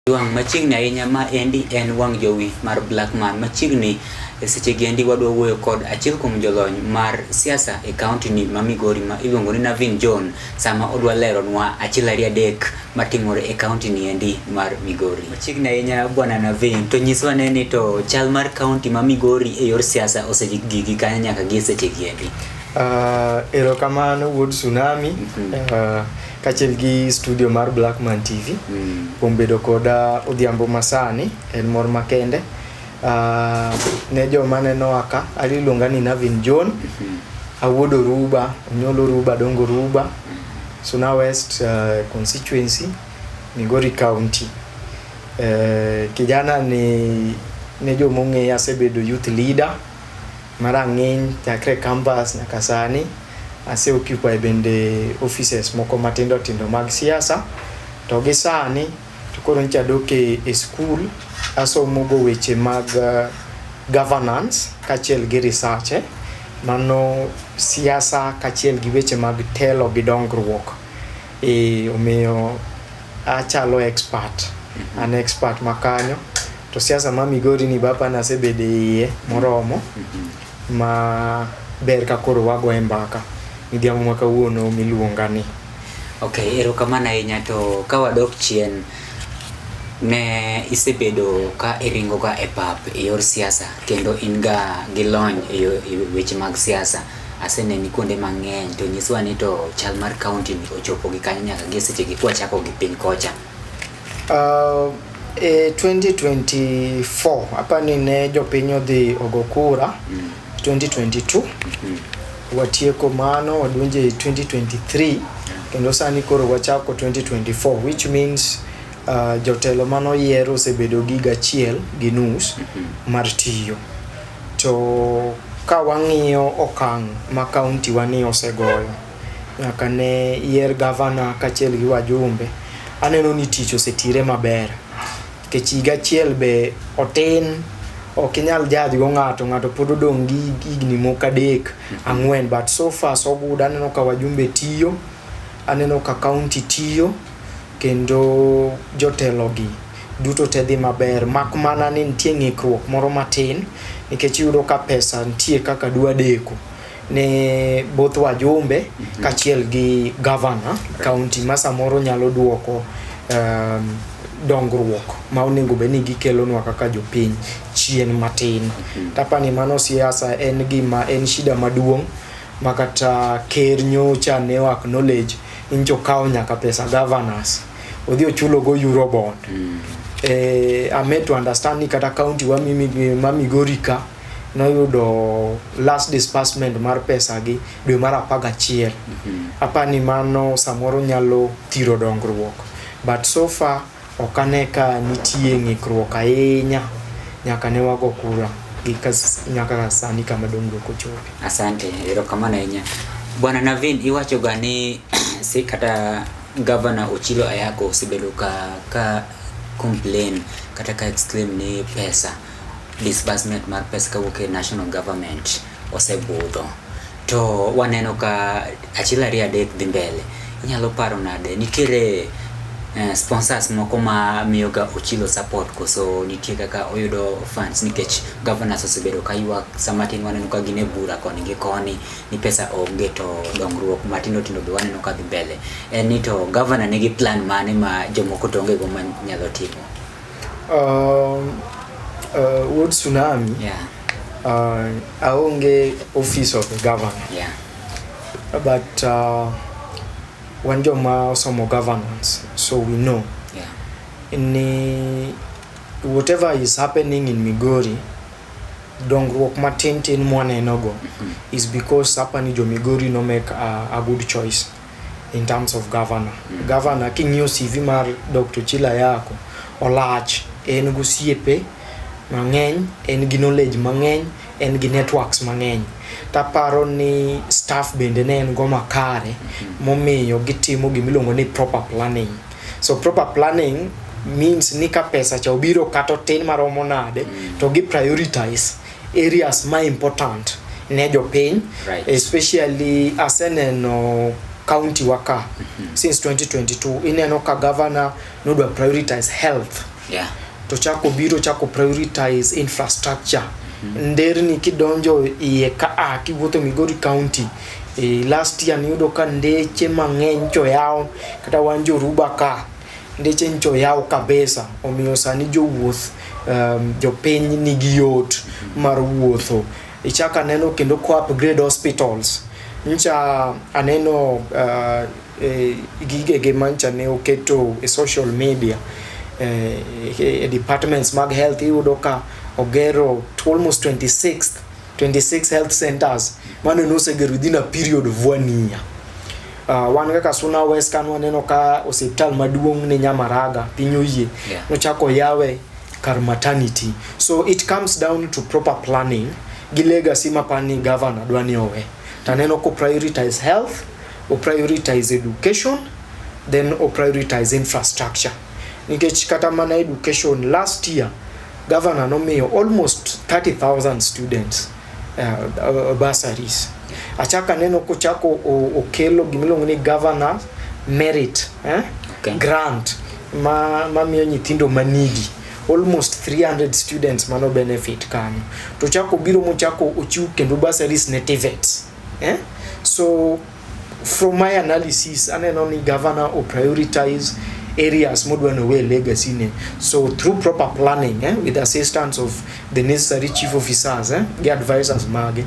Wang machiegni ahinya ma endi en wang jowi mar Blackman. Machiegni seche gendi wadwa wuoyo kod achiel kuom jolony mar siasa e kaunti ni ma Migori ma iluongo ni Navin John sama odwa leronwa achiel ariyo adek matimore e kaunti ni endi mar Migori. Machiegni ahinya bwana Navin, to nyiswa ni to chal mar kaunti ma Migori e yor siasa osegigi kanya nyaka gi seche gendi. Erokamano wuod Tsunami, kaachiel gi studio mar Blackman TV kuom bedo koda odhiambo masani, en mor makende. Ne joma neno aka, aliluonga ni Navin John, awuod Oruba, onyuol Oruba, dongo Oruba, Suna West constituency, Migori County. Kijana ne joma ong'eya asebedo youth leader marang'eny chakre campus nyaka sani. Ase occupy bende offices moko matindo tindo mag siasa, to gi sani to koro ncha dok e school asomo go weche mag governance kaachiel gi research, mano siasa kaachiel gi weche mag telo gi dongruok. Omiyo achalo expert, an expert makanyo, to siasa ma Migori ni bapa na asebede iye moromo ma ber ka koro wago e mbaka midhiambo ma kawuono miluonga ni. Okay, erokamano ahinya. To ka wadok chien, ne isebedo ka iringo ga e pap e yor siasa kendo in ga gi lony e weche mag siasa, aseneni kuonde mang'eny, to nyiswa ni to chal mar kaunti ni ochopo gi kanya nyaka gi seche gi kwachako gi piny kocha. 2024 apani ne jopiny odhi ogo kura 2022, watieko mano wadonje 2023, kendo sani koro wachako 2024, which means jotelo mano yiero osebedo giga achiel gi nus mar tiyo. To ka wang'iyo okang' ma kaunti wani osegoyo nyaka ne yier gavana kaachiel gi wajumbe, aneno ni tich osetire maber, nikech higa achiel be otin, ok inyal judge go ng'ato pod odong' gi higni moko adek ang'wen, but so far so good. Aneno ka wajumbe tiyo, aneno ka kaunti tiyo, kendo jotelo gi duto te dhi maber, mak mana ni nitie ng'ikruok moro matin, nikech yudo ka pesa nitie kaka dwa deko ne both wajumbe kaachiel gi governor kaunti, ma samoro nyalo duoko dongruok ma onego bed ni gikelonwa kaka jopiny chien matin. Tapani mano siasa en shida maduong' ma kata ker nyocha ne acknowledge injo kawo nyaka pesa governors odhi ochulo go Eurobond. I made to understand ni kata kaunti wa Migori ka noyudo last disbursement mar pesa gi dwe mar 11. Apani mano samoro nyalo thiro dongruok, but so far okane ka nitie ng'ikruok ahinya nyaka ne wago kura nyaka sani kama dongruok ochope. Asante, erokamano ahinya. Bwana Navin, iwacho ga ni si kata governor Ochilo Ayako osebedo ka complain kata ka exclaim ni pesa disbursement mar pesa kawuok e national government osebudho. To waneno ka achiel ariyo adek dhi mbele, inyalo paro nade nitiere sponsors moko ma miyo ga Ochilo support koso nitie kaka oyudo funds, nikech governors osebedo ka ywak sama tin waneno ka gine bura koni gi koni ni pesa onge, to dongruok matindo tindo be waneno ka dhi mbele. Ni to governor nigi plan mane ma jomoko to onge go ma nyalo timo? Wood Tsunami, aonge office of the governor, but wan joma osomo governance, so we know in whatever is happening in Migori, dongruok matin tin mwaneno go is because apani jo Migori no make a good choice in terms of governor. Governor king'iyo CV mar Dr. Ochilo Ayako olach, en gosiepe mang'eny, en gi knowledge mang'eny, en gi networks mang'eny. Taparo ni staff bende ne en go makare momiyo gitimo gimiluongo ni proper planning. So proper planning means ni ka pesa cha obiro kato tin maromo nade, to gi prioritize areas ma important ne jopiny, especially aseneno county waka since 2022 ineno ka governor nodwa prioritize health Yeah. To chako biro chako prioritize infrastructure. Nderni kidonjo iye ka kiwuotho Migori County last year niyudo ka ndeche mang'eny choyaw kata wan Joruba ka ndeche choyaw kabisa, omiyo sani jowuoth jopiny nigi yot mar wuotho. Ichaka neno kendo ko upgrade hospitals. Ncha aneno gige mancha ne oketo social media departments mag health iyudo ka ogero almost 26 health centers mano nosegero within a period of 1 year. Wan kaka Suna West kan waneno ka hospital maduong' ne Nyamaraga piny oyie nochako yawe kar maternity. So it comes down to proper planning gi legacy mapani governor dwani owe. Taneno ko prioritize health, o prioritize education, then o prioritize infrastructure. Nikech kata mana education last year governor nomiyo almost 30,000 students bursaries. Achaka neno ko chako okelo gimilongo ni governor merit grant ma miyo nyithindo manigi almost 300 students mano benefit kanyo. To chako biro mo chako ochiu kendo bursaries ne TVETs. So from my analysis aneno ni governor o prioritize areas modwana we legacy ne. So through proper planning with the assistance of the necessary chief officers the advisors mage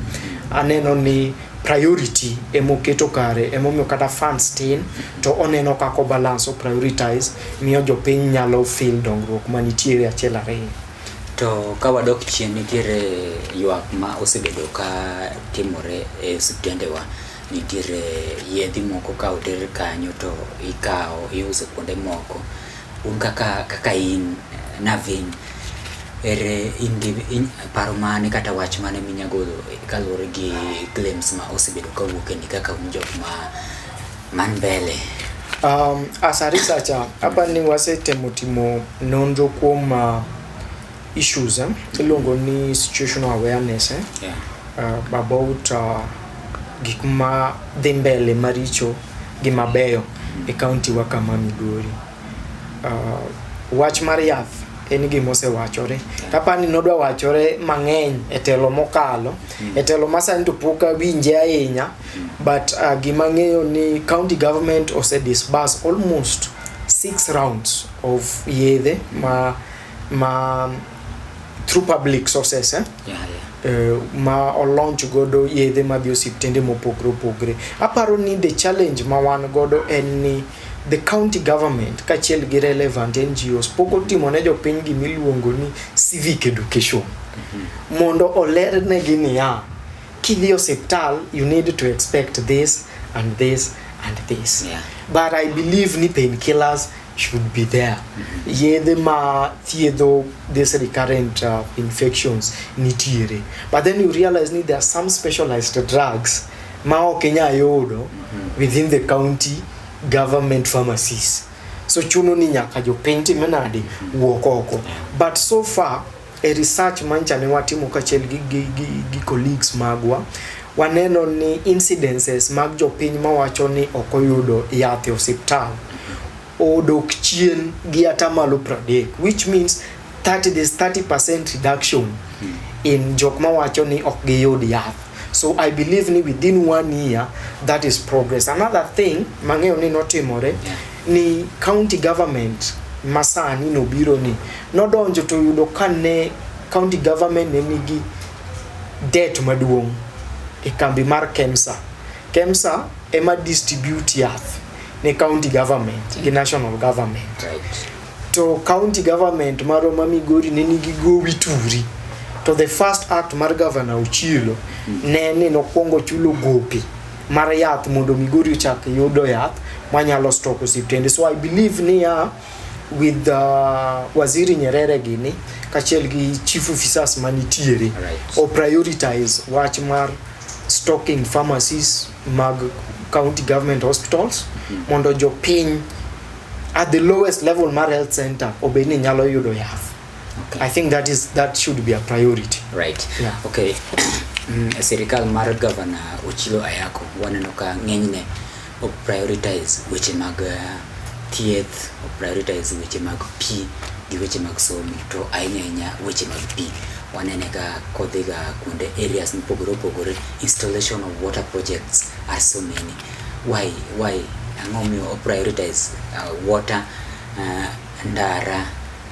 aneno ni priority emoketo kare emomiyo kata funds tin to oneno kako balance o prioritize miyo jopiny nyalo feel dongruok manitiere achiel ariyo. To ka wadok chien nitiere ywak ma osebedo ka timore e osiptendewa, nitiere yedhi moko ka oter kanyo to ikao iuso kuonde moko. Un kaka in Navin ere in paro mane kata wach mane minyagolo kaluwore gi claims ma osebedo ka wuok ni kaka jok man mbele? As a researcher hapa ni wasetemo nonro kuom issues ilongo ni situational awareness about gik ma dhi mbele maricho gi mabeyo e county wa kama Migori. Wach mar yath en gima osewachore. Kapani nodwa wachore mang'eny e telo mokalo, e telo masani to pok awinje ahinya, but gima ng'eyo ni county government disburse almost 6 rounds of yedhe ma through public sources ma launch godo yedhe ma biosiptende mopogre. Aparo ni the challenge ma wan godo en ni the county government kachiel gi relevant NGOs poko timo ne jopiny gimiluongo ni civic education. Mondo oler ne gini kidhi osiptal you need to expect this and this and this. But I believe ni painkillers should be there. Yedhe ma thiedho this recurrent infections nitiere. But then you realize there are some specialized drugs ma okenya yodo within the county government pharmacies. So chuno ni nyaka jopiny timenade wuok oko. But so far a research mancha ne watimo kachiel gi colleagues magwa waneno ni incidences mag jopiny mawacho ni okoyudo yath e osiptal odok chien gi atamalo 30, which means there's 30% reduction in jok mawacho ni ok giyud yath. So I believe ni within 1 year that is progress. Another thing mang'eyo ni notimore ni county government masani nobiro ni nodonjo to yudo kane county government ne nigi debt maduong' e kambi mar KEMSA ema distribute yath ne county government gi national government. To county government maro ma Migori ne nigi gowi turi. To the first act mar governor Ochilo ne nokwongo chulo gopi mar yath mondo Migori ochak yudo yath manyalo stock osiptende. So I believe ni with Waziri Nyerere gini kachiel gi chief officers manitiere o prioritize wach mar stocking pharmacies mag county government hospitals mondo jopiny at the lowest level mar health center obeni nyalo yudo yath. I think that should be a priority. Right. Yeah. Okay. Serikal mar governor Ochilo Ayako waneno ka ng'enyne o prioritize weche mag thieth, o prioritize weche mag pi gi weche mag somo to ahinya weche mag pi wanenega kodhiga kuonde areas mopogore installation of water projects are so many. Why ang'o miyo prioritize water, ndara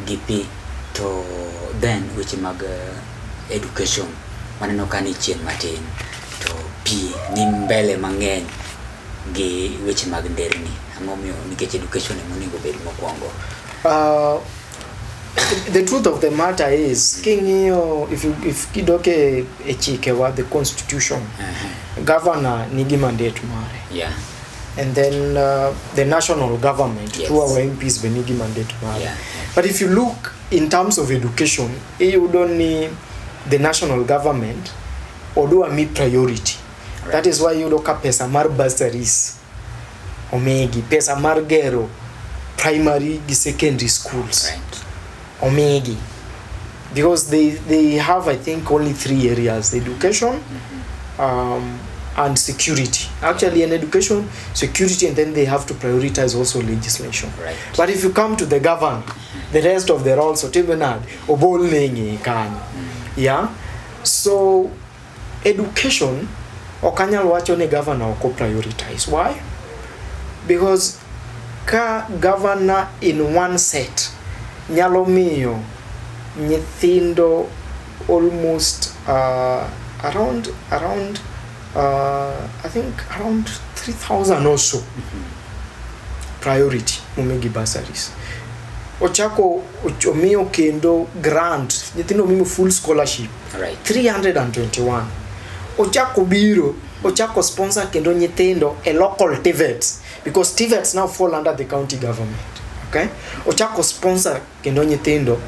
gi pi to then weche mag education waneno ka ni chien matin to pi ni mbele mang'eny gi weche mag nderni. Ang'o miyo nikech education monego bed mokwongo? The truth of the matter is if kidoke e chike wa the constitution, governor nigi mandate mare. Yeah. And then the national government, yes, through our MPs, benigi mandate mare. Yeah. But if you look in terms of education, you don't need the national government or do a meet priority. Right. That is why you look at pesa mar bursaries, omegi pesa mar gero primary and secondary schools. Right. Omegi, because they have, I think, only 3 areas: education, and security. Actually, in education, security, and then they have to prioritize also legislation. Right. But if you come to the government, the rest of the roles, yeah. So education, okanyal wacho ne governor oko prioritize. Why? Because ka governor in one set nyalo miyo nyithindo almost around I think around 3,000 or so priority umegi bursaries. Ochako omiyo kendo grant nyithindo mimo full scholarship, right, 321. Ochako sponsor kendo nyithindo a local TVETs, because TVETs now fall under the county government. Okay, ochako sponsor kendo nyithindo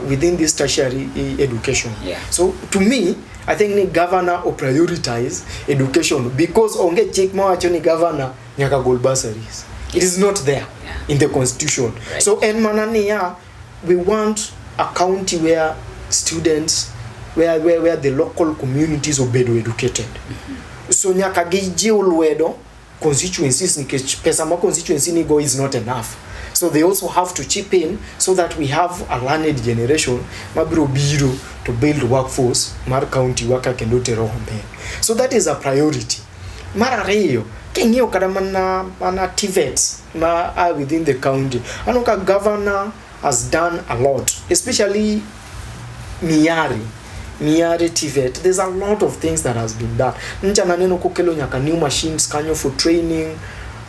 within this tertiary education. Yeah. So to me, I think the governor will prioritize education, because onge chik mawacho ni governor nyaka gol bursaries. It is not there, yeah, in the constitution. Right. So en manania, we want a county where students, where the local communities will be educated. So nyaka gijiw lwedo constituencies, nikech pesa ma constituency ni go is not enough. So they also have to chip in so that we have a learned generation mabiro biro to build workforce mar county waka kendo tero mbele. So that is a priority. Mar ariyo, king'iyo kada mana TVETs ma are within the county, anoka governor has done a lot, especially Miari TVET. There's a lot of things that has been done. Ncha naneno kokelo nyaka new machines kanyo for training,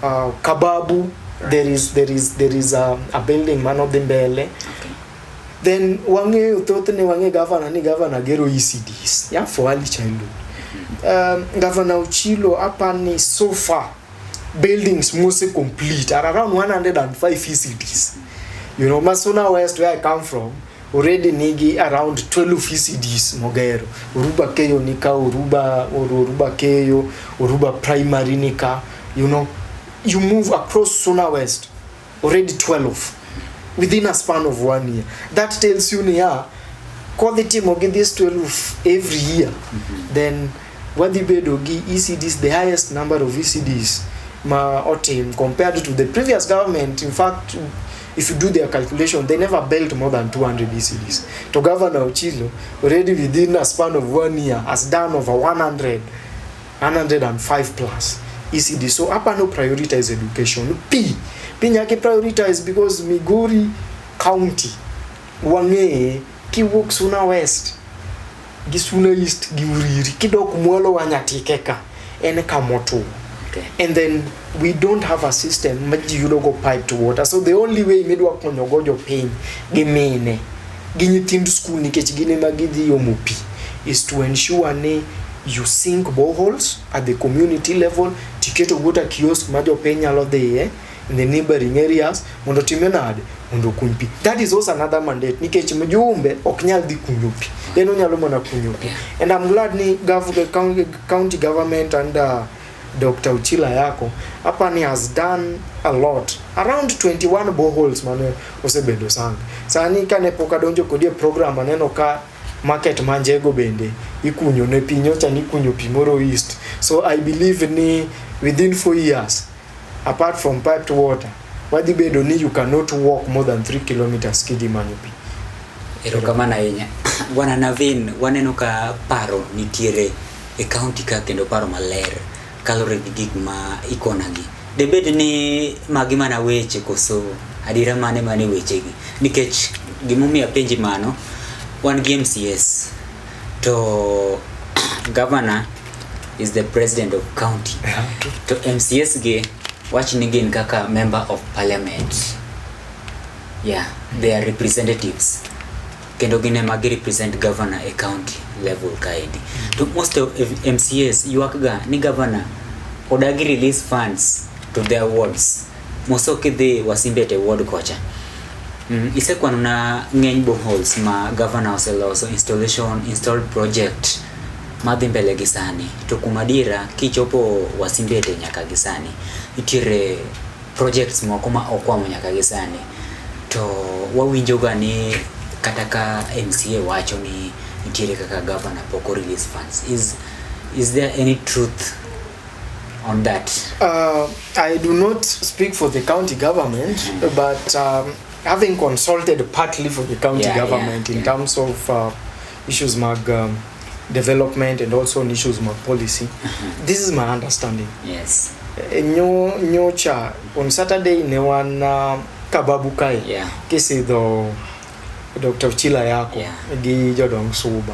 Kababu. Right. There is a building man of the mbele. Okay. Then wange governor gero ECDs, yeah, for early childhood. Governor Uchilo apani so far buildings mostly complete are around 105 ECDs. You know, Masona West, where I come from, already nigi around 12 ECDs mogero. Uruba Keyo nika, Uruba Keyo, Uruba Primary nika, you know. You move across Sona West, already 12 within a span of 1 year. That tells you quality mogi this 12 every year. Then Wadibedogi ECDs, the highest number of ECDs ma otim compared to the previous government. In fact, if you do their calculation, they never built more than 200 ECDs. To Governor Ochilo, already within a span of 1 year, has done over 105 plus ECD. So hapa no prioritize education. P nyake prioritize because Migori County wange ki work Suna West gisuna East giuriri kidok mwalo wanyatikeka ene kamoto. Okay. And then we don't have a system maji yudogo pipe to water. So the only way midwa konyogojo pain gemene ginyithind school nikech gine magidhi yomupi is to ensure you sink boreholes at the community level, tiketo water kiosk majo penya lo de in the neighboring areas mondo timenade mondo kunpi. That is also another mandate nikech mjumbe oknyal dhi kunyupi eno nyalo mona kunyupi. And I'm glad ni county government under Dr. Uchila yako hapa ni has done a lot, around 21 boreholes mane osebedo sang. Sani kane poka donjo kodie program aneno ka market manjego bende ikunyo ne pinyo cha ni kunyo pimoro east. So I believe ni within 4 years, apart from piped water, wadhi bedo ni you cannot walk more than 3 kilometers kidhi manyo pi. Erokamano ahinya. Bwana Navin, waneno ka paro nitiere e county ka kendo paro maler kalore gi gik ma ikonagi. Debed ni magi mana weche koso adira mane wechegi. Nikech gimomiyo penji mano, wan gi MCS to governor is the president of county. To MCS gi wach ni gin kaka member of parliament. Yeah, they are representatives. Kendo gine magi represent governor a county level kaidi. To most of MCS yuakga ni governor odagi release funds to their wards. Moso kidhi Wasimbete ward kocha. Isekwano na ng'eny boreholes ma governor oseloso installed project madhi mbele gi sani. To kumadira kichopo Wasimbete nyaka gi sani itiere projects moko ma okwamo nyaka gi sani. To wawinjo ga ni kata ka MCA wacho ni itiere kaka governor poko release funds. Is there any truth on that? I do not speak for the county government, but having consulted partly for the county government in terms of issues mag development and also on issues mag policy, this is my understanding. Yes. Nyocha on Saturday ne wan kababu kai kesi do Dr. Chila yako gi jodong suba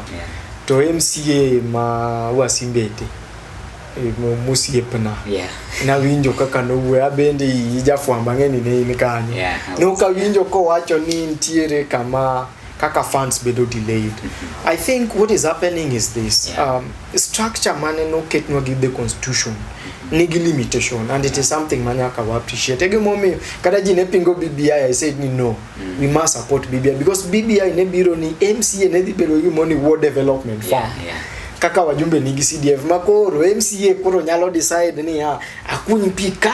to MCA ma Wasimbete musiepna na winjo kaka no we abendi ijafwamba ngeni ne kanyo no ka winjo ko wacho ni ntiere kama kaka funds bedo delayed. I think what is happening is this structure mane no ketnwa gi the constitution nigi limitation, and it is something manyaka we appreciate. Ege momi kada jine pingo BBI, I said no, we must support BBI because BBI ne biro ni MCA ne di biro money ward development fund. Kaka wajumbe nigi CDF makoro MCA koro nyalo decide ni akunyi pika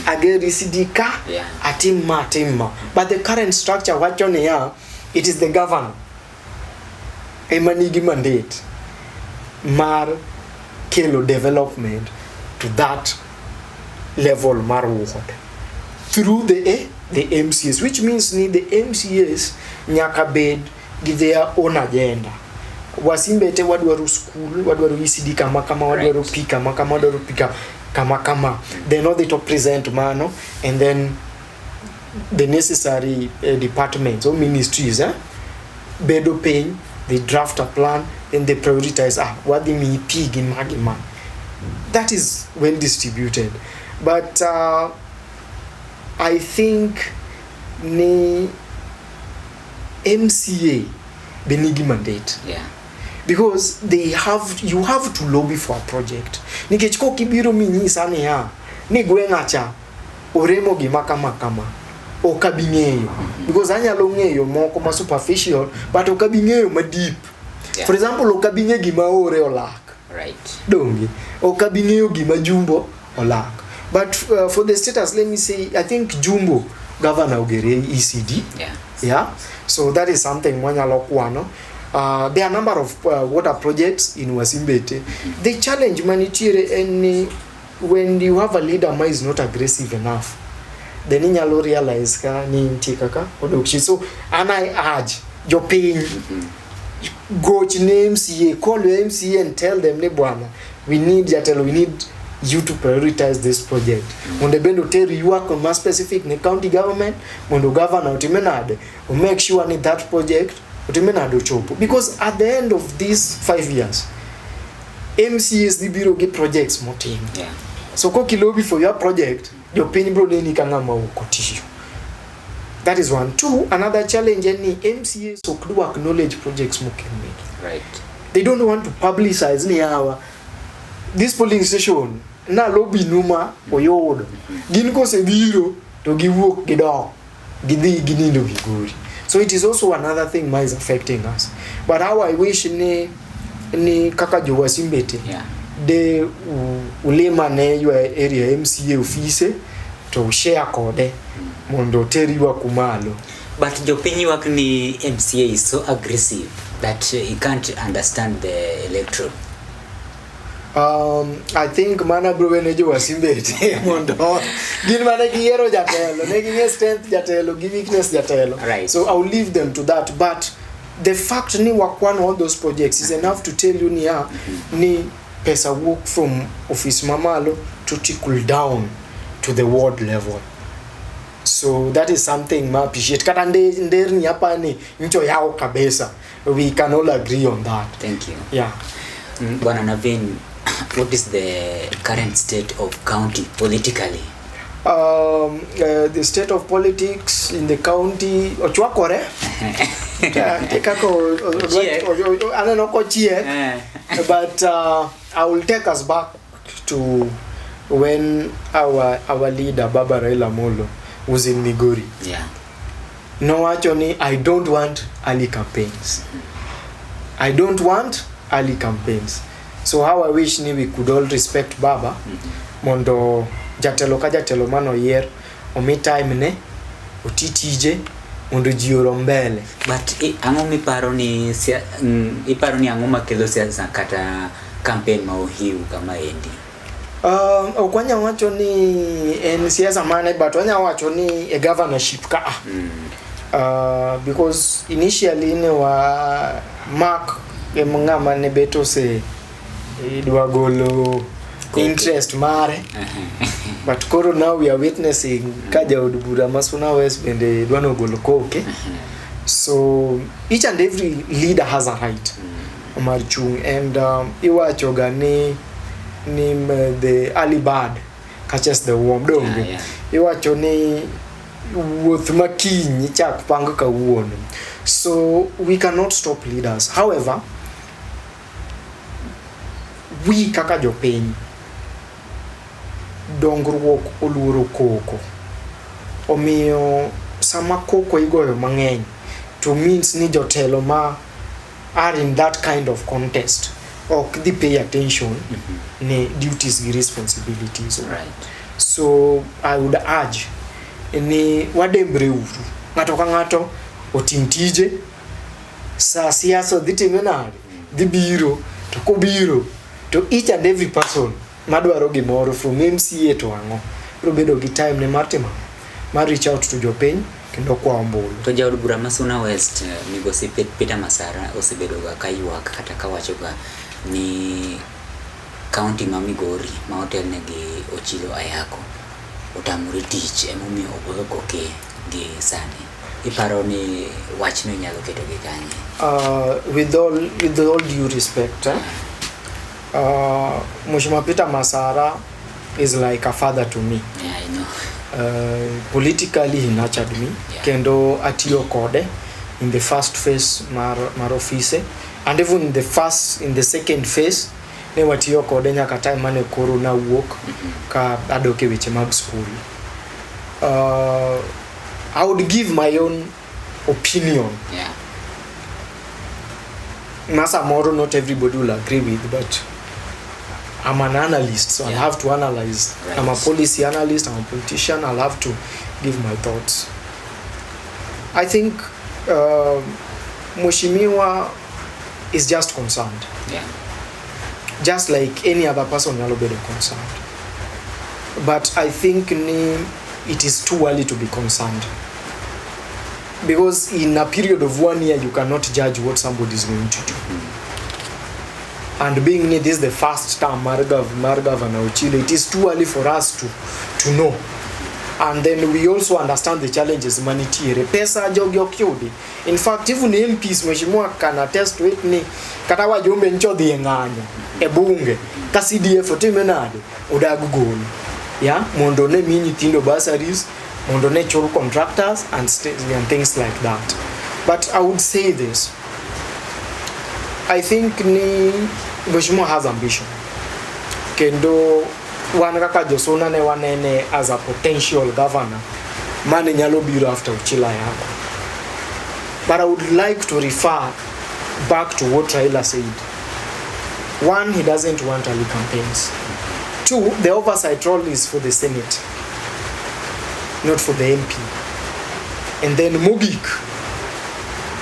ageri sidika atimma, but the current structure wacho ni it is the governor emanigi mandate mar kelo development to that level mar ward through the MCS, which means ni the MCS nyaka bed gi their own agenda. Wasimbete wadwaru school, wadwaru ECD kama wadwaru pika wadwaru pika kama they know they to present mano, and then the necessary departments or ministries bedo pay, they draft a plan and they prioritize what they me pig in magima. That is well distributed, but I think ni MCA benigi mandate because you have to lobby for a project. Nikechko kibiro minyisa ni ni gwengacha oremo gima kama okabingeyo because anyalo ngeyo moko ma superficial but okabingeyo ma deep. For example, okabinge gima ore olak, right? Dongi okabingeyo gima jumbo olak, but for the status, let me say, I think jumbo governor ogere ECD. So that is something mwanyalo kwano. There are a number of water projects in Wasimbete. The challenge manitiere any when you have a leader who is not aggressive enough, then you realize ka ni ntikaka odokshi. So and I urge your pain go to MCA, call your MCA and tell them we need you to prioritize this project. When the bendo tell you work on more specific in the county government, when the governor utimenade make sure need that project utimenade chopo, because at the end of these 5 years MCAs the bureau get projects more team. So ko kilobi for your project your penny bro ni kangama ukotisho. That is one. Two, another challenge any MCAs so do acknowledge projects more can make. Right. They don't want to publicize ni this polling station na lobby numa oyodo gin ko se biro to giwuok gido gidhi ginindo giguri. So it is also another thing that is affecting us. But how I wish ni kaka jo Wasimbete de ulema ne your area MCA office to share code mondo teriwa kumalo. But jopinyi wak ni MCA is so aggressive that he can't understand the electorate. I think mana bro wenejo wasimbete mondo gin mana giero jatelo ne gi strength jatelo gi weakness jatelo, right. So I'll leave them to that, but the fact ni wakwan all those projects is enough to tell you ni pesa work from office mamalo to trickle down to the ward level. So that is something ma appreciate kata nderni hapa ni ncho yao kabisa. We can all agree on that. Thank you. Yeah. Bwana Navin, what is the current state of county politically? The state of politics in the county ochwakore tekako ananoko chie, but I will take us back to when our leader Baba Raila Molo was in Migori. Yeah. No, actually, I don't want early campaigns. I don't want early campaigns. So how I wish ni we could all respect Baba. Mondo jatelo ka jatelo mano yer omi time ne otitije mondo jioro mbele. But ango mi paro ni iparo ni ango makelo siasa kata campaign ma ohiu kama endi? Okwanya wacho ni en siasa mane, but wanya wacho ni a governorship ka. Because initially ne wa Mark emngama ne beto se idwa golo interest mare, but koro now we are witnessing kaja od bura Masuna West bende dwano golo koke. So each and every leader has a right marchung, and iwacho ga ni the early bird catches the worm donge. Iwacho ni wuoth makinyi chak pang kawuono. So we cannot stop leaders. However, we kaka jopiny dongruok oluoro koko, omiyo sama koko igoyo mang'eny to means ni jotelo ma are in that kind of contest ok they pay attention ni duties and responsibilities. Right. So I would urge ni wadembre uru ng'ato ka ng'ato otim tije, sa siasa dhi time nade dhi biro, to kobiro to each and every person madwaro gimoro from MCA to ango biro bedo gi time ne mar reach out to jopiny kendo kwa ombulu. To jaod bura Masuna West migosi Peter Masara osebedo ga kayuak kata kawacho ga ni county ma Migori ma hotel ne gi Ochilo Ayako otamore tich emomiyo ogolo koke gi sani. Iparo ni wachno nyalo keto gi kanye? With all due respect, Mheshimiwa Peter Masara is like a father to me. Yeah, I know. Politically he nurtured me. Yeah. Kendo atiyo kode in the first phase mar office, and even in the second phase ne watiyo kode nyaka time mane koro na wuok ka adoke weche mag school. I would give my own opinion. Yeah. Masa moro not everybody will agree with, but I'm an analyst, so yeah. I'll have to analyze. Right. I'm a policy analyst, I'm a politician, I'll have to give my thoughts. I think Mheshimiwa is just concerned. Yeah. Just like any other person will be concerned. But I think it is too early to be concerned. Because in a period of 1 year, you cannot judge what somebody is going to do. And being this is the first term Governor Ochilo, it is too early for us to know. And then we also understand the challenges humanitarian. Pesa jogi okyudi. In fact, even MPs Mheshimiwa can attest to it ni kata wajumbe ncho dhi ng'anyo e bunge ka CDF otime nade odagu gol. Yeah, mondo ne mi nyithindo bursaries, mondo ne chul contractors and things like that. But I would say this. I think Mheshimiwa has ambition. Kendo wan kaka josona ne wanene as a potential governor mane nyalo biro after Ochilo Ayako. But I would like to refer back to what Raila said. One, he doesn't want early campaigns. Two, the oversight role is for the Senate, not for the MP. And then Mugik,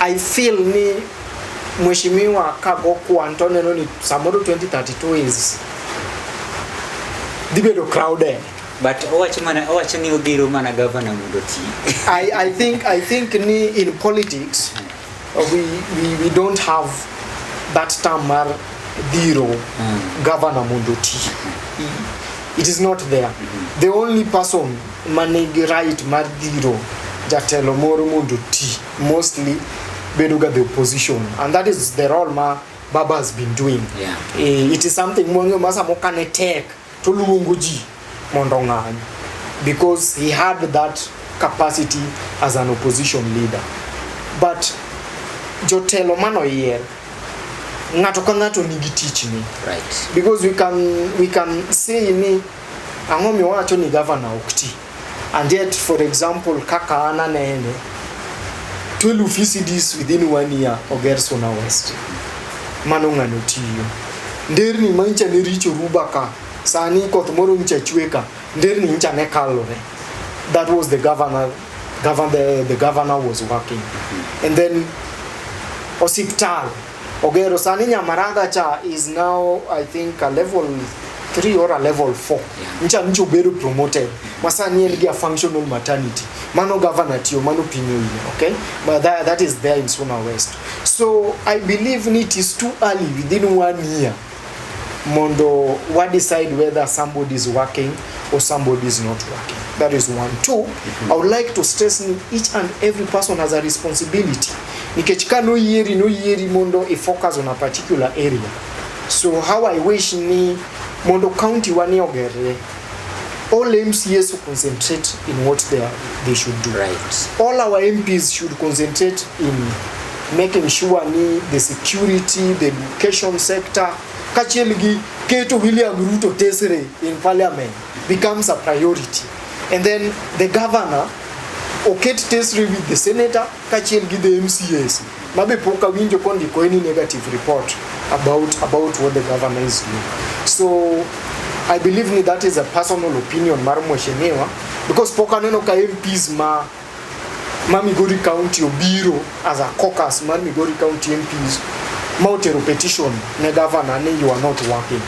I feel Mheshimiwa kago kuantoneno ni Samoro 2032 is dhi bedo crowded. But owacho ni obiro mana governor mondo ti. I think in politics we don't have that term mar dhiro governor mondo ti. It is not there. The only person manigi right mar dhiro jatelo moro mondo ti mostly bedoga the opposition, and that is the role Baba has been doing. Yeah. It is something masa mokane tek to luongo ji mondo ng'any, because he had that capacity as an opposition leader. But jotelo mano yier ng'ato ka ng'ato nigi tich ni, Right. because we can say ni ang'o miwacho ni governor ok ti, and yet for example kaka ana nene 12 FCDs within 1 year oger Suna West, mano ng'ano tiyo. Nderni mancha ne richo rubaka sani koth moro ncha chweka nderni ncha ne kalore. That was the governor was working. And then hospital ogero sani Nyamaranga cha is now I think a level 3 or a level 4. Ncha ncho beru promoted. Masani elgi a functional maternity. Mano governor tiyo, mano pinyo hiyo, okay? But that is there in Suna West. So I believe it is too early within 1 year. Mondo, what decide whether somebody is working or somebody is not working. That is 1. 2, I would like to stress each and every person has a responsibility. Nikechika no yeri mondo a focus on a particular area. So how I wish ni mondo county wani ogere, all MCAs to concentrate in what they should do. Right. All our MPs should concentrate in making sure ni the security, the education sector, kachelgi keto William Ruto tesere in parliament becomes a priority. And then the governor oket tesere with the senator, kachelgi the MCAs. Mabe poka winjo kondi ko any negative report about what the governor is doing. So I believe that is a personal opinion mar mheshimiwa, because poka neno ka MPs ma Migori County obiro as a caucus mar Migori County MPs mautero petition ne governor ne you are not working.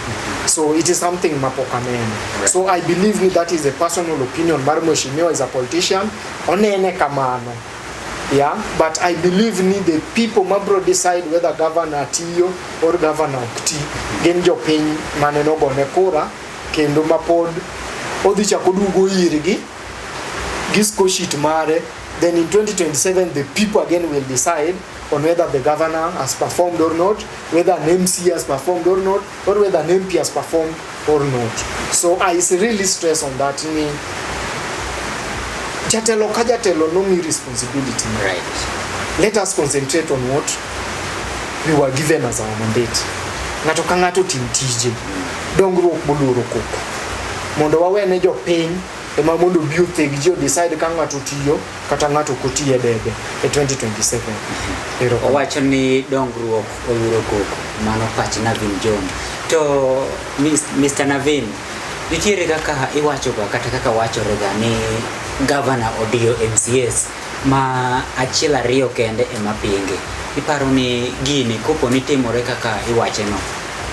So it is something mapoka neno. So I believe that is a personal opinion mar mheshimiwa is a politician onene kamano. Yeah, but I believe the people mabro decide whether governor tiyo or governor okti gen jopiny maneno gone kura kendo mapod odhi chako dugo irgi gisko sheet mare. Then in 2027 the people again will decide on whether the governor has performed or not, whether an MC has performed or not, or whether an MP has performed or not. So I really stress on that. Jatelo kajatelo no me responsibility. Right. Let us concentrate on what we were given as our mandate. Ngato ka ngato tim tije. Dongruok boluro koko. Mondo wawene jopiny ema mondo biu thegjo decide ka ngato tiyo kata ngato kotiye debe e 2027. Owacho ni dongruok oluro koko, mano pach Navin John. To Mr. Navin, nitiere kaka iwacho ga kata kaka wachore ga ni governor odio MCAs ma achiel ariyo kende ema pinge. Iparo ni gini kopo ni timore kaka iwache no,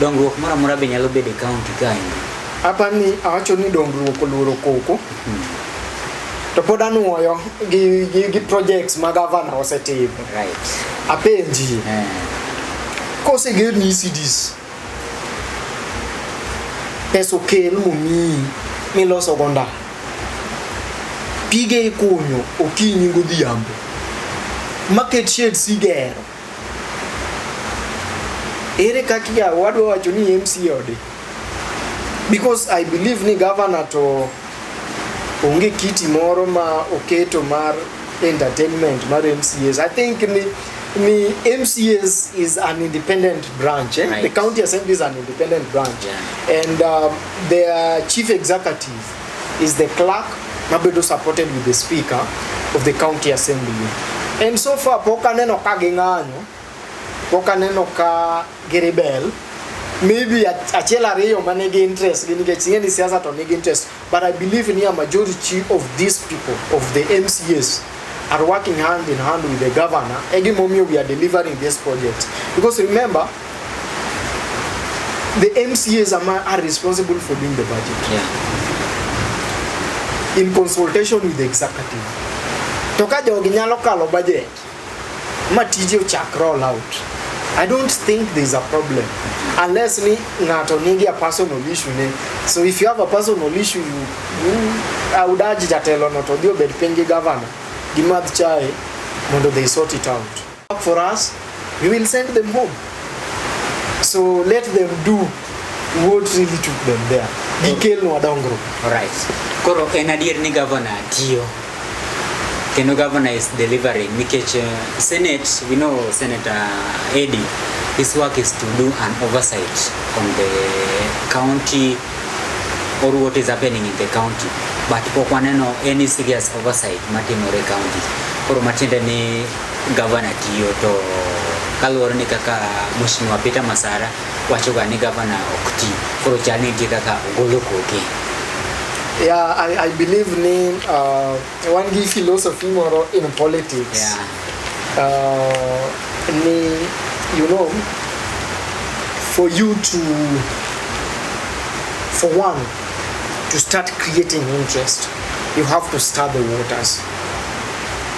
dongruok moro amora be nyalo bedo county kaendi. Hapa ni awacho ni dongruok oluro koko. To pod anuoyo gi projects ma governor osetimo. Right. Apenji. Kose ger ni CDs. Peso kel mumi miloso gonda. Pige ikunyo okinyi godhiambo. Market shade sigero. Ere kaki ya wadwa wacho ni MC ode. Because I believe ni governor to onge kiti moro ma oketo mar entertainment mar MCAs. I think ni MCAs is an independent branch. Right. The county assembly is an independent branch. Yeah. And their chief executive is the clerk, mabedo supported with the speaker of the county assembly. And so far poka neno ka ginganyo, poka neno ka geribel. Maybe achiel ariyo manigi interest nikech ni siasa to nigi interest, but I believe a majority of these people, of the MCAs, are working hand in hand with the governor. Egi momio we are delivering this project, because remember the MCAs are responsible for doing the budget. In consultation with the executive. Toka jogi nyalo kalo budget. Matije chak roll out. I don't think there's a problem. Unless ni ngato nigi a personal issue ne. So if you have a personal issue, I would urge jatelo no to dio bed pengi governor. Gimadh chai mondo they sort it out. For us, we will send them home. So let them do what really took them there. Gikel no Dongruok. Alright. Koro enadier ni governor tiyo. Keno governor is delivering. Nikech Senate, we know Senator Eddie, his work is to do an oversight on the county or what is happening in the county. But pokwaneno any serious oversight matimore county. Koro matende ni governor tiyo to kaluwore ni kaka Mheshimiwa Peter Masara wachoga ni governor okti. Koro chani ti kaka ogolo koke. Yeah, I believe ni one give philosophy more in politics. Yeah. Ni, you know, for you to, for one, to start creating interest, you have to stir the waters.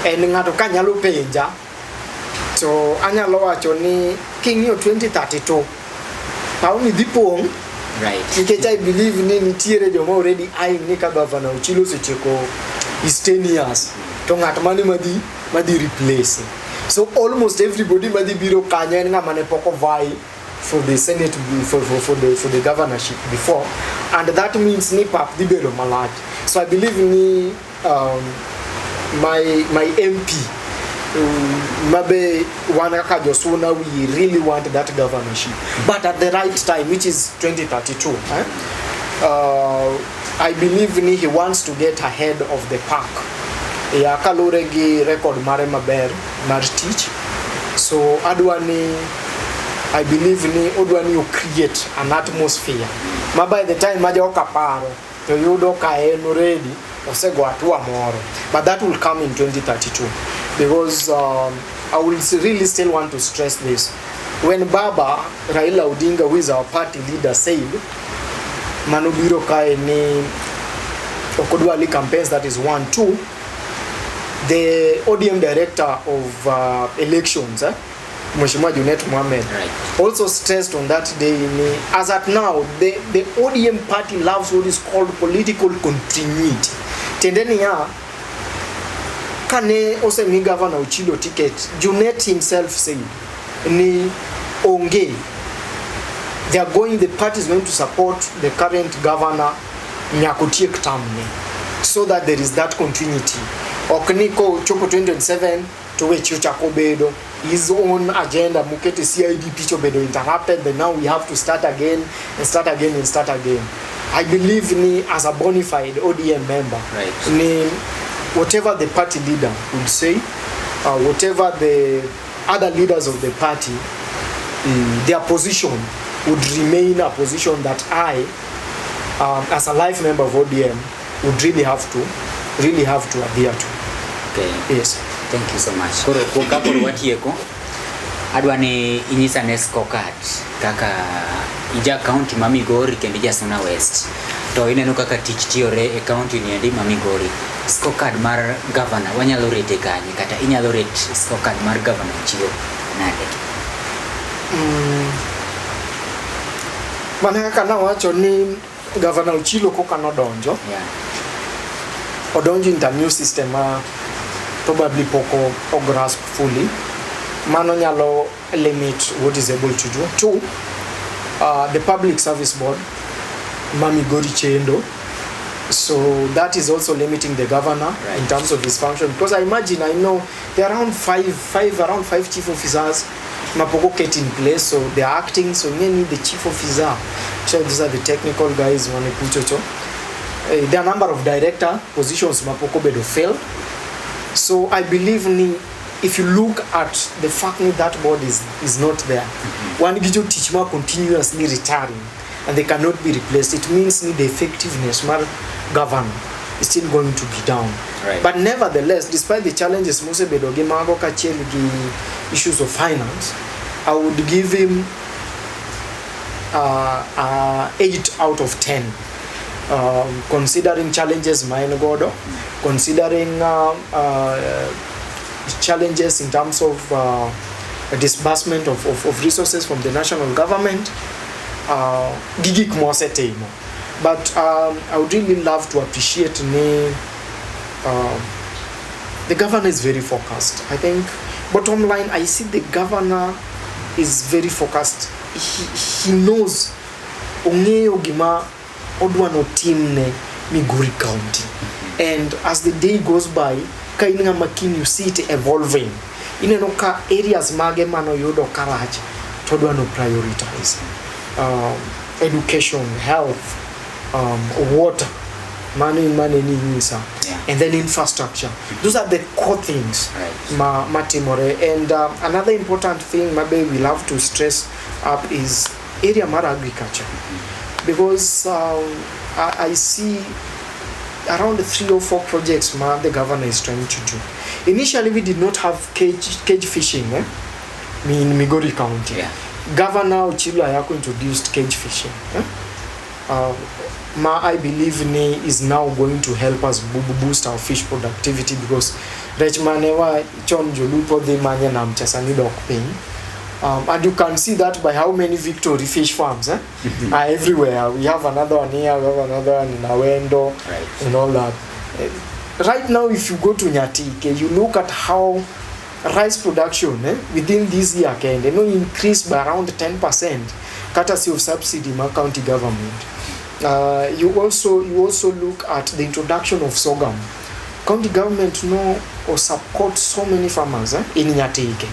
And ngato kanyalo penja, so anyalo wacho ni king'io 2032 pauni dhipong. Right. Because I believe ni nitiere joma already eyeing ni ka governor Ochilo secheko is 10 years. To ng'at mane madhi replace. So almost everybody madhi biro kanyo en ng'ama ne poko vie for the Senate for the governorship before, and that means ni pap dhi bedo malach. So I believe ni my MP Mabe Wanaka Josuna, we really want that governorship, but at the right time, which is 2032. I believe he wants to get ahead of the pack. Yakaluregi record mare maber mar teach. So adwani, I believe ni odwani you create an atmosphere. By the time maja okaparo, to yudo kaen already osego atua moro. But that will come in 2032. Because I will really still want to stress this. When Baba Raila Odinga, who is our party leader, said Manubiro Kae ni Okodwali campaigns, that is 1, 2, the ODM director of elections, Mheshimiwa Junet Mohamed, also stressed on that day, as at now, the ODM party loves what is called political continuity. Tendenia Kane also mi governor Ochilo ticket, Junet himself said, ni onge. The party is going to support the current governor Nyakotiek Tamne, so that there is that continuity. Okaniko Choko 2027 to which Chakobedo, his own agenda, Mukete CID Pichobedo interrupted, then now we have to start again and start again and start again. I believe ni as a bona fide ODM member, ni whatever the party leader would say, whatever the other leaders of the party, their position would remain a position that I, as a life member of ODM, would really have to adhere to. Okay. Yes. Thank you so much. Koro koro watieko. Adwani inyisa ne scorecard kaka ija county ma Migori kendo ija Suna West. To ineno kaka tich tiore e county ni endi ma Migori. Scorecard mar governor wanyalo rete kanye kata inyalo rate scorecard mar governor Ochilo nade? Mana kaka nawacho ni governor Ochilo koka nodonjo. Yeah. Odonjo into new system probably poko or grasp fully. Mano nyalo limit what is able to do. 2, the public service board, Migori Chendo. So that is also limiting the governor in terms of his function. Because I know there are around five chief officers Mapoko get in place, so they are acting, so you need the chief officer. So these are the technical guys who there are a number of director positions Mapoko Bedo failed. So I believe if you look at the fact that board is not there, one gijo teachma continuously retiring and they cannot be replaced, it means the effectiveness of government is still going to be down. But nevertheless, despite the challenges Mose Bedoge Mago Kachel issues of finance, I would give him 8 out of 10. Considering challenges Godo, considering challenges in terms of disbursement of resources from the national government, gigi kumosete. But I would really love to appreciate the governor is very focused. I think bottom line, I see the governor is very focused. He knows ongeyo gima odwano timne Migori County. And as the day goes by, kaininga makini you see it evolving. Ineno ka areas mage mano yudo karach todwano prioritize. Education, health, water, money nisa, and then infrastructure. Those are the core things, Matimore. And another important thing maybe we love to stress up is area mara agriculture, because I see around 3 or 4 projects the governor is trying to do. Initially we did not have cage fishing in Migori County. Governor Uchilo Ayako introduced cage fishing. I believe is now going to help us boost our fish productivity, because Rechmanewa Chon Jolupo de Manya Nam Chasani Dok Ping. And you can see that by how many Victory fish farms are everywhere. We have another one here, we have another one in Awendo, and all that. Right now, if you go to Nyatike, you look at how rice production within this year can increase by around 10%, courtesy of subsidy by county government. You also look at the introduction of sorghum. County government or support so many farmers in Nyatike.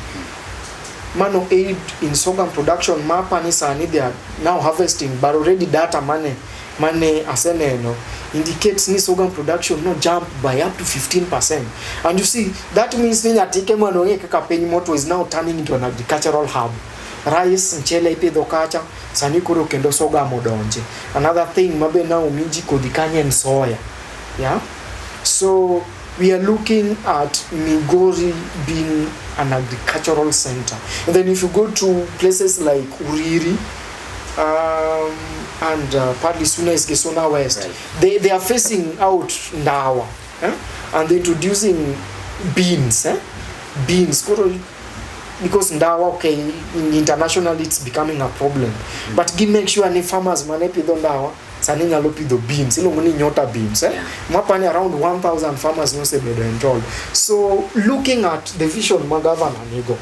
Mano aid in sorghum production. Mapani sani they are now harvesting, but already data money asene indicates ni sorghum production jump by up to 15%. And you see that means Nyatike mano kaka moto is now turning into an agricultural hub. Rice nchele ipido kacha sanikuro kendo sorghum odonje. Another thing mabe now minji kodikanye and soya. Yeah. So we are looking at Migori being an agricultural center. And then if you go to places like Uriri and partly Sunes Gesona West, they are facing out Ndawa. And they're introducing beans. Beans. Because Ndawa, okay, internationally it's becoming a problem. But make sure any farmers manepido Ndawa, saninga lopido beans, ilongoni nyota beans. Mapani around 1,000 farmers no se bedo enrolled. So looking at the vision Magavana Nigo,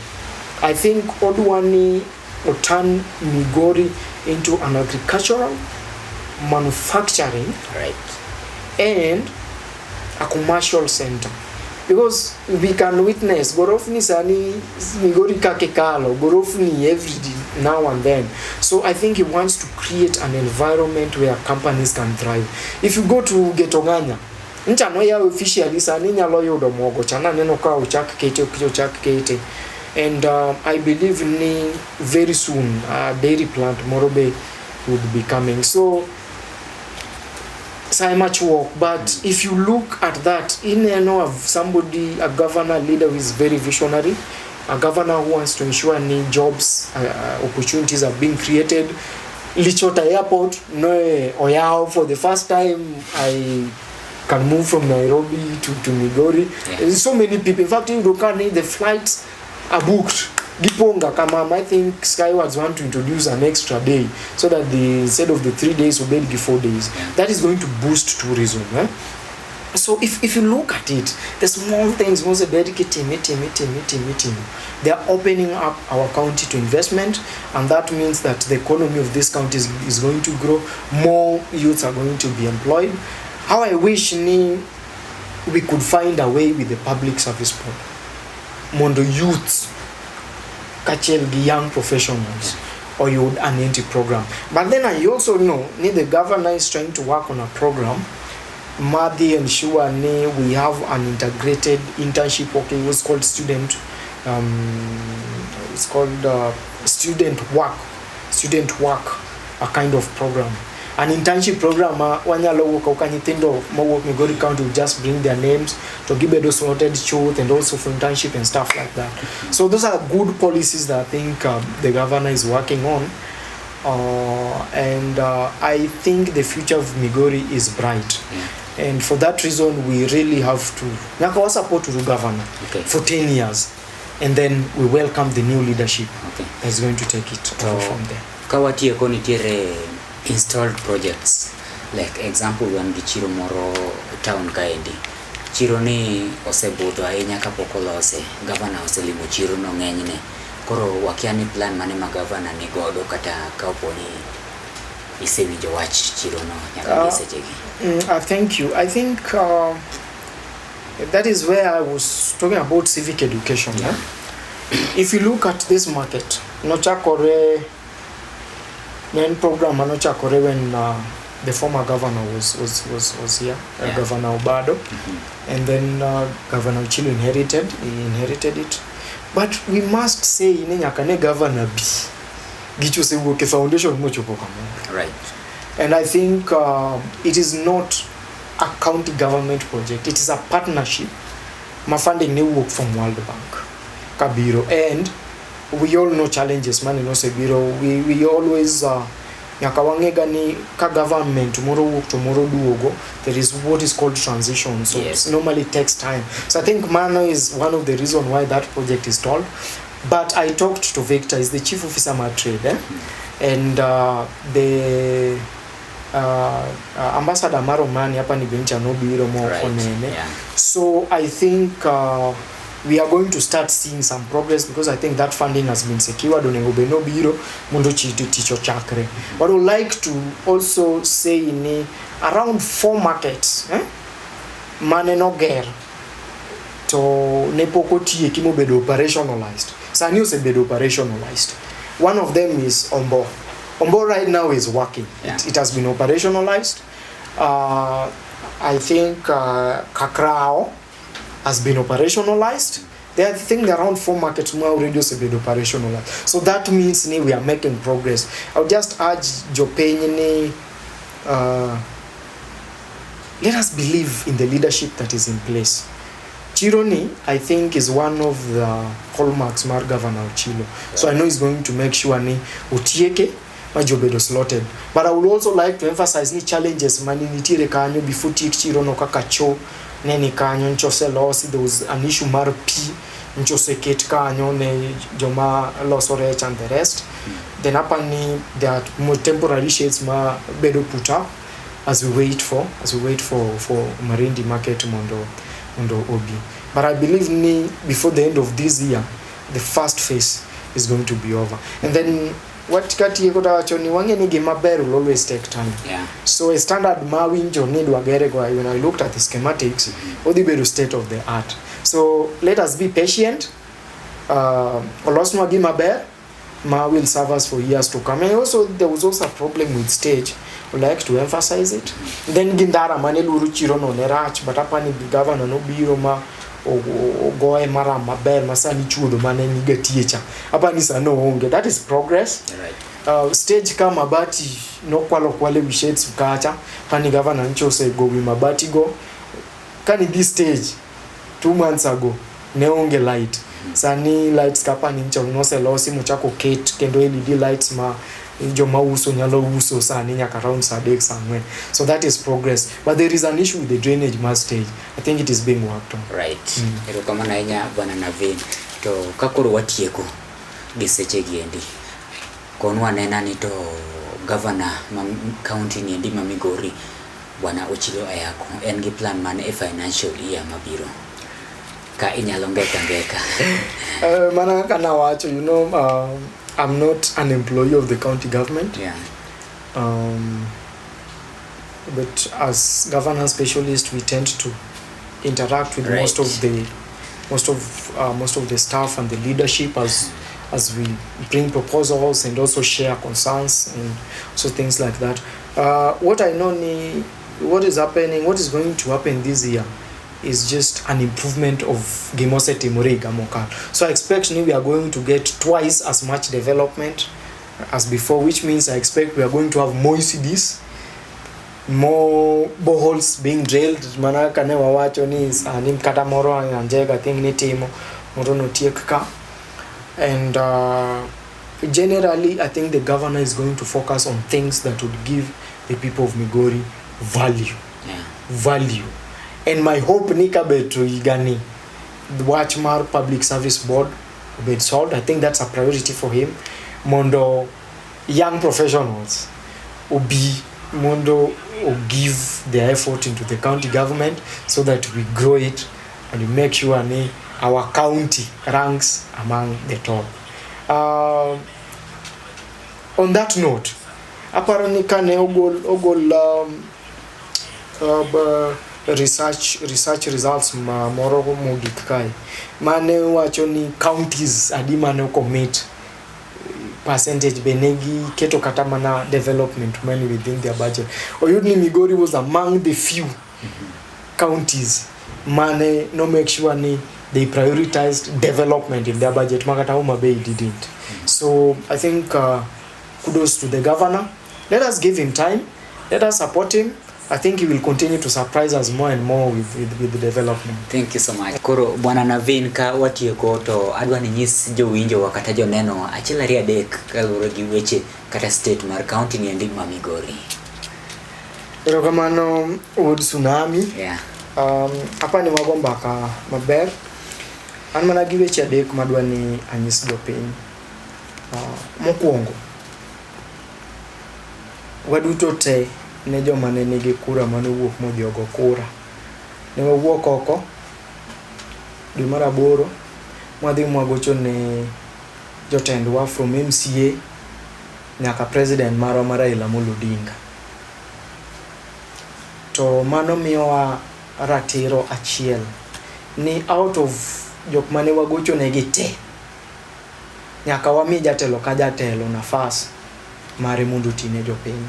I think Odwani will turn Migori into an agricultural, manufacturing, and a commercial center. Because we can witness Gorofni Sani Migori Kakekalo, Gorofni every day, now and then. So I think he wants to create an environment where companies can thrive. If you go to Getonganya, Nchanoya officially Sani Nyaloyo Domogo, Chana Nenoka Uchak Kete. And I believe very soon dairy plant Morobe would be coming. So much work, but if you look at that, of somebody, a governor leader who is very visionary, a governor who wants to ensure any jobs, opportunities are being created. Lichota Airport, Oyao, for the first time I can move from Nairobi to Migori. There's so many people. In fact, in Rukani, the flights are booked. Giponga Kamam, I think Skywards want to introduce an extra day so that instead of the 3 days, will be 4 days. That is going to boost tourism. So if you look at it, the small things, they are opening up our county to investment, and that means that the economy of this county is going to grow. More youths are going to be employed. How I wish we could find a way with the public service board. Mondo youths, the young professionals, or you would an entry program. But then I also know the governor is trying to work on a program. Madi and Shua we have an integrated internship. Okay, it was called student work, a kind of program. An internship program, Migori County will just bring their names to give those sorted truth and also for internship and stuff like that. So those are good policies that I think the governor is working on. and I think the future of Migori is bright. And for that reason, we really have to Nyaka support the governor for 10 years. And then we welcome the new leadership that's going to take it over from there. Kawati ekoni tiere installed projects. Like example, one Chiro Moro town kaendi. Chiro ni osebudo ahinya kapok olose. Governor oselimo chiro no ng'enyne. Koro wakiani plan mane ma governor ni godo kata kaoponi isewinjo wach chiro no nyaka sechegi. Thank you. I think that is where I was talking about civic education. If you look at this market, nochakore main program nochakore when the former governor was here, Governor Obado, and then Governor Uchilo inherited it. But we must say nyakane governor B gicho se woke foundation mocho pokamo. Right. And I think it is not a county government project. It is a partnership. My funding new work from World Bank, Kabiro, and we all know challenges. Man, no Sebiro. We always nyakawangega ni ka government tomorrow work tomorrow duogo. There is what is called transition. So it normally takes time. So I think Mano is one of the reasons why that project is stalled. But I talked to Victor, is the chief officer of trade, and the Ambassador Maromani hapa ni bencha no biro mo konene. So I think we are going to start seeing some progress because I think that funding has been secured. Donengo no biro mundo ticho chakre. But I would like to also say in around 4 markets, mane no ger to nepokoti ekimo bedo operationalized. Sanyo se bedo operationalized. One of them is Ombo. Ombo right now is working. It has been operationalized. I think Kakrao has been operationalized. There are things around 4 markets now already have been operationalized. So that means we are making progress. I would just urge Jopenyene, let us believe in the leadership that is in place. Chironi, I think, is one of the hallmarks mar Governor Chilo. So I know he's going to make sure ni utieke majobedo slotted. But I would also like to emphasize ni challenges mani nitire kanyo before tik chiro no kakacho neni kanyo nchose losi. There was an issue mar P nchose ket kanyo ne joma losore and the rest. Then apani there are more temporary shades ma bedo put up as we wait for Marindi market mondo Obi. But I believe before the end of this year, the first phase is going to be over. And then what kati yekota choni wange ni gimaber will always take time. So a standard mawinjo need wagere kwa when I looked at the schematics, odiberu state of the art. So let us be patient. Olosno gimaber ma will serve us for years to come. And also there was also a problem with stage. I would like to emphasize it. Then gindara maneluru chiro no nerach, but apani the governor no biro ma goe mara maber masani chudo mane nige tiecha. Apani sa no onge. That is progress. Stage kama mabati no kwale bishets ukacha. Pani governor ncho se go with mabati go. Kani this stage 2 months ago ne onge light. Sani lights kapani ncho no se losi muchako kate kendo LED lights ma joma uso nyalo uso sani nyaka around sadek somewhere. So that is progress. But there is an issue with the drainage mass stage. I think it is being worked on. Right. Ero kama na enya bwana Navin to kakoro watieko giseche giendi. Konwa nena ni to governor county ni ndi Migori bwana Uchilo ayako en gi plan mane e financial year mabiro. Ka inyalo ngeka. Mana kana wacho, you know, I'm not an employee of the county government. But as governance specialist, we tend to interact with most of the staff and the leadership as we bring proposals and also share concerns and so things like that. What I know what is going to happen this year is just an improvement of Gimose Timuriga Mokal. So I expect we are going to get twice as much development as before, which means I expect we are going to have more ECDs, more boreholes being drilled. Manaka ne wawacho ni anim kata moro anjega thing ni timo moro no tiekka. And generally I think the governor is going to focus on things that would give the people of Migori value. And my hope nika beto igani the Watchmar Public Service Board be solved. I think that's a priority for him. Mondo young professionals will give their effort into the county government so that we grow it and we make sure our county ranks among the top. On that note, apparently ogol research results moro mogik kai mane wacho ni counties adi mane commit percentage benegi keto kata mana development money within their budget. Oyudni Migori was among the few counties mane no make sure ni they prioritized development in their budget. Makata Homa Bay didn't. So I think kudos to the governor. Let us give him time. Let us support him. I think he will continue to surprise us more and more with the development. Thank you so much. Koro bwana Navin ka watieko to adwa ni nyis jowinjo wakata joneno achiel ariyo adek kaluwore gi weche kata state mar county ni endi ma Migori. Erokamano Wood Tsunami. Yeah. Hapa ni magomba ka maber. An mana gi weche adek madwa ni anyis jopiny. Mokwongo waduto te ne joma ne nigi kura mane wuok modhi ogo kura. Ne wawuok oko dwe mar 8 mwadhi mwagocho ne jotendwa from MCA nyaka president marwa mar Raila Amolo Odinga. To mano miyowa ratiro achiel ni out of jok mane wagocho negi te nyaka wami jatelo ka jatelo nafas mare mondo tine jopiny.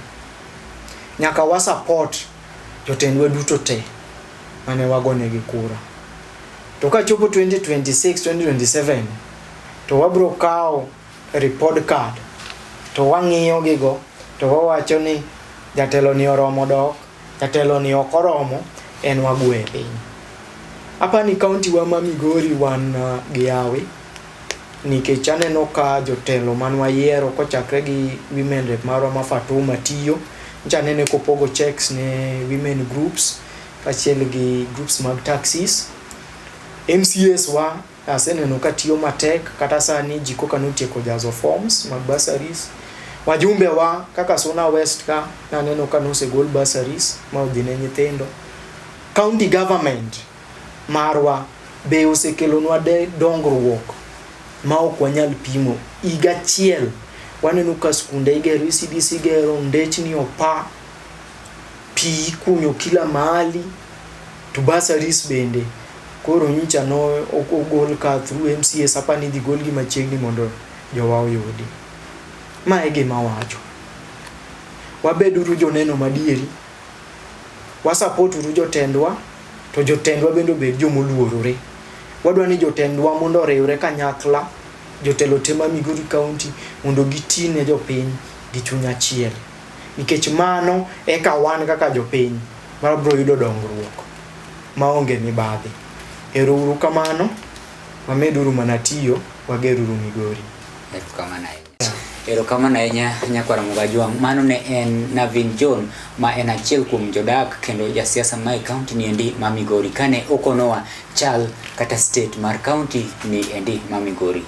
Nyaka wa support jotendwa duto te mane wagonegi kura. To ka chopo 2026 2027 to wabro kao report card to wang'iyo gigo to wawacho ni jatelo ni oromo dok, jatelo ni ok oromo, en wagwe piny. Hapa ni county wa ma Migori wan giawi nikech aneno ka jotelo manwa yiero kochakre gi women rep marwa ma Fatuma tiyo nene kopogo checks ne women groups kachiel gi groups mag taxis. MCAs wa aseneno ka tiyo matek kata sani jiko kanotieko jazo forms mag bursaries. Wajumbe wa kaka Suna West ka naneno ka nosegol bursaries ma odhi ne nyithindo. County government marwa be osekelonwa dongruok ma ok wanyal pimo. Iga chiel waneno ka skunde igero, CDC gero, ndechni opa, pi kunyo kila mahali, to bursaries bende. Koro nyicha no ogol ka through MCA sapa ni dhi gol gi machiegni mondo jowa oyudi. Ma ege mawacho. Wabeduru joneno madieri. Wasupporturu jotendwa, to jotendwa bendo bed jomoluorore. Wadwa ni jotendwa mondo oriwre kanyakla jotelo tema Migori County mondo gitine jopiny gi chuny achiel. Nikech mano eka wan kaka jopiny mabro yudo dongruok maonge mibadhi. Erouru kamano, wameduru manatiyo, wageruru Migori. Erokamano ahinya nyakwara Mugajwa. Mano ne en Navin John ma en achiel kuom jodak kendo jasiasa ma county ni endi ma Migori kane okonowa chal kata state mar county ni endi ma Migori.